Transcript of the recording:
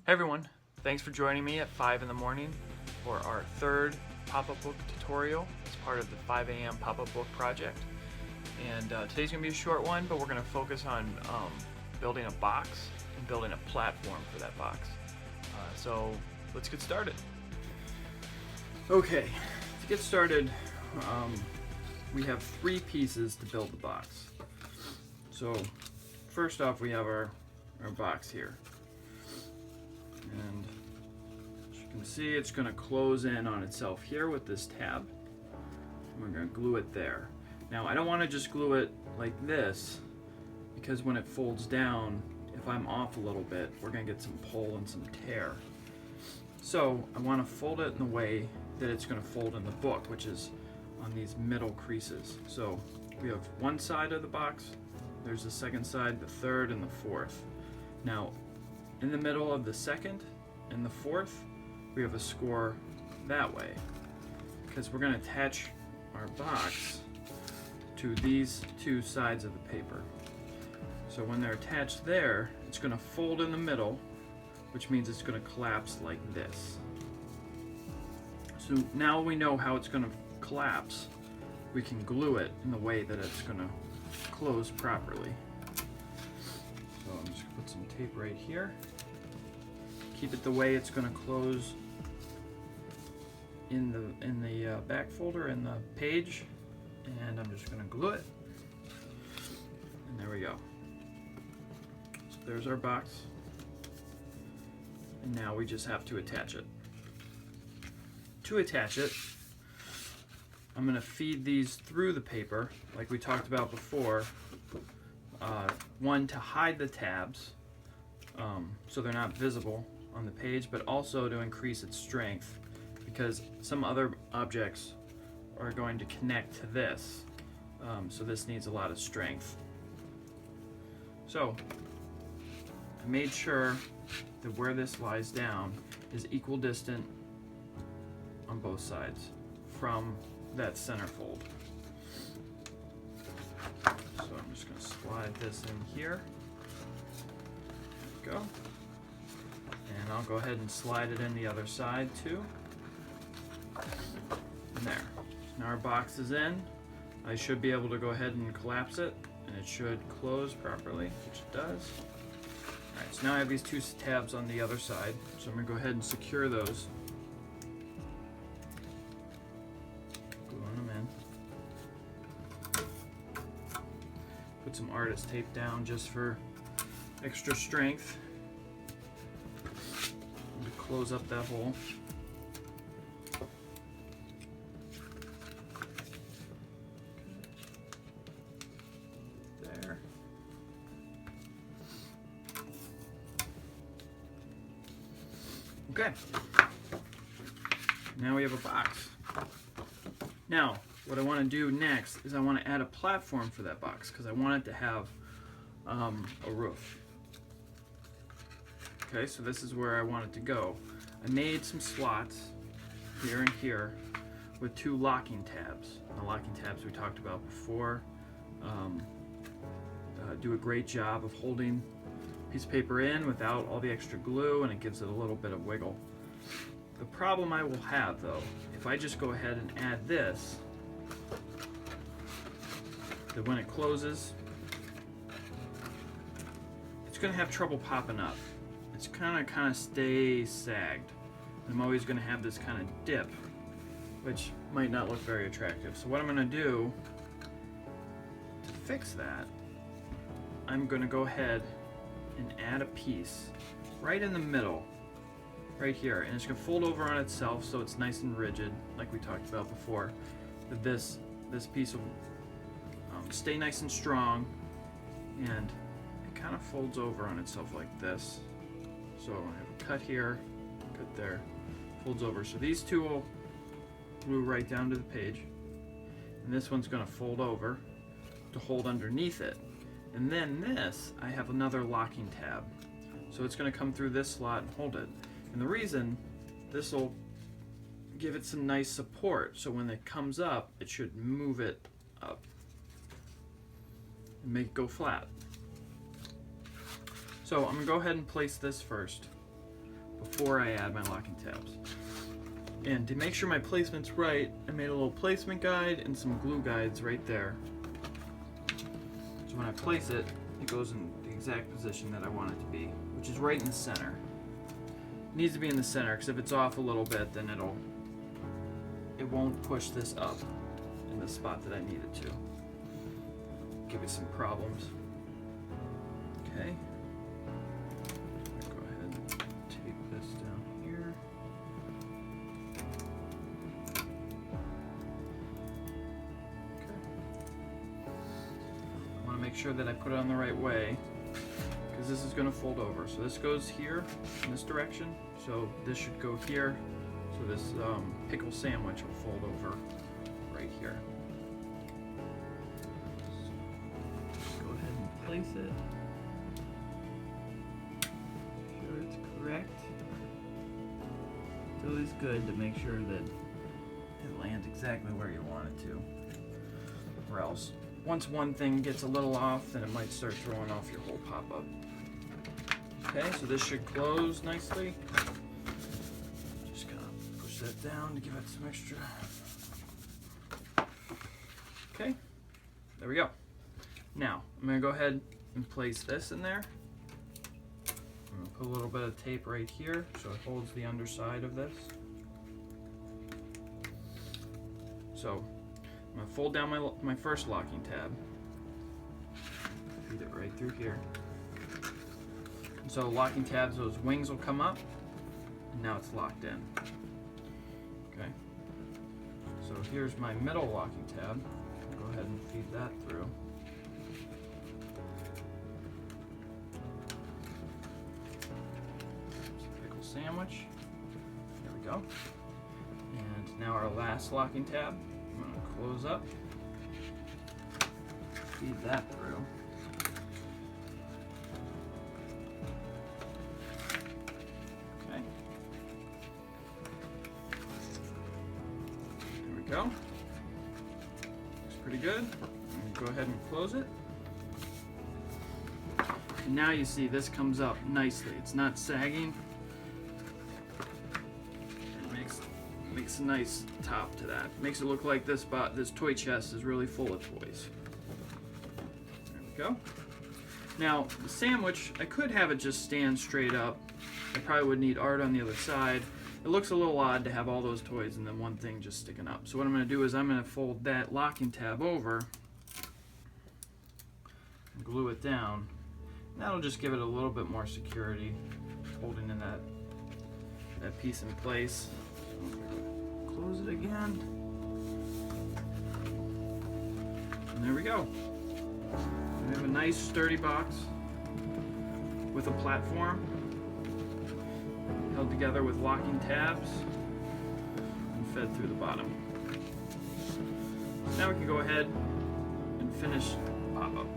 Hey everyone, thanks for joining me at 5 in the morning for our third pop-up book tutorial as part of the 5 a.m. pop-up book project. And today's going to be a short one, but we're going to focus on building a box and building a platform for that box. So let's get started. Okay, to get started, we have 3 pieces to build the box. So first off, we have our box here. And as you can see, it's going to close in on itself here with this tab. We're going to glue it there. Now I don't want to just glue it like this, because when it folds down, if I'm off a little bit, we're going to get some pull and some tear. So I want to fold it in the way that it's going to fold in the book, which is on these middle creases. So we have one side of the box, there's the second side, the third, and the fourth. Now in the middle of the second and the fourth, we have a score that way, because we're going to attach our box to these 2 sides of the paper. So when they're attached there, it's going to fold in the middle, which means it's going to collapse like this. So now we know how it's going to collapse. We can glue it in the way that it's going to close properly. So I'm just going to put some tape right here. Keep it the way it's going to close in the back folder in the page, and I'm just going to glue it. And there we go. So there's our box. And now we just have to attach it. To attach it, I'm going to feed these through the paper like we talked about before. One, to hide the tabs so they're not visible on the page, but also to increase its strength, because some other objects are going to connect to this, so this needs a lot of strength. So I made sure that where this lies down is equal distant on both sides from that center fold. So I'm just going to slide this in here. There we go. And I'll go ahead and slide it in the other side too. And there. Now our box is in. I should be able to go ahead and collapse it, and it should close properly, which it does. Alright, so now I have these 2 tabs on the other side, so I'm going to go ahead and secure those. Gluing them in. Put some artist tape down just for extra strength. Close up that hole. There. Okay. Now we have a box. Now, what I want to do next is I want to add a platform for that box, because I want it to have a roof. Okay, so this is where I want it to go. I made some slots here and here with 2 locking tabs. The locking tabs we talked about before do a great job of holding a piece of paper in without all the extra glue, and it gives it a little bit of wiggle. The problem I will have, though, if I just go ahead and add this, that when it closes, it's going to have trouble popping up. It's kind of stay sagged. I'm always going to have this kind of dip, which might not look very attractive. So what I'm going to do to fix that, I'm going to go ahead and add a piece right in the middle, right here, and it's going to fold over on itself so it's nice and rigid, like we talked about before. That this piece will stay nice and strong, and it kind of folds over on itself like this. So I have a cut here, cut there, folds over. So these 2 will glue right down to the page, and this one's going to fold over to hold underneath it. And then this, I have another locking tab. So it's going to come through this slot and hold it. And the reason, this will give it some nice support, so when it comes up, it should move it up and make it go flat. So I'm going to go ahead and place this first. before I add my locking tabs. And to make sure my placement's right, I made a little placement guide and some glue guides right there. So when I place it, it goes in the exact position that I want it to be, which is right in the center. It needs to be in the center, because if it's off a little bit, then it won't push this up in the spot that I need it to. Give it some problems. Okay. Go ahead and tape this down here. I want to make sure that I put it on the right way, because this is going to fold over. So this goes here in this direction. So this should go here. So this pickle sandwich will fold over right here. So go ahead and place it. Make sure it's correct. It's always good to make sure that it lands exactly where you want it to. Or else, once one thing gets a little off, then it might start throwing off your whole pop-up. Okay, so this should close nicely. Just gonna push that down to give it some extra. Okay, there we go. Now, I'm gonna go ahead and place this in there. I'm gonna put a little bit of tape right here so it holds the underside of this. So, I'm going to fold down my first locking tab. Feed it right through here. And so locking tabs, those wings will come up, and now it's locked in. Okay. So here's my middle locking tab. I'll go ahead and feed that through. Pickle sandwich. There we go. And now our last locking tab. I'm going to close up, feed that through. Okay. There we go. Looks pretty good. I'm going to go ahead and close it. And now you see this comes up nicely. It's not sagging. Makes a nice top to that. Makes it look like this toy chest is really full of toys. There we go. Now, the sandwich, I could have it just stand straight up. I probably would need art on the other side. It looks a little odd to have all those toys and then one thing just sticking up. So what I'm going to do is I'm going to fold that locking tab over and glue it down. And that'll just give it a little bit more security, holding in that piece in place. Close it again. And there we go. We have a nice sturdy box with a platform held together with locking tabs and fed through the bottom. Now we can go ahead and finish the pop-up.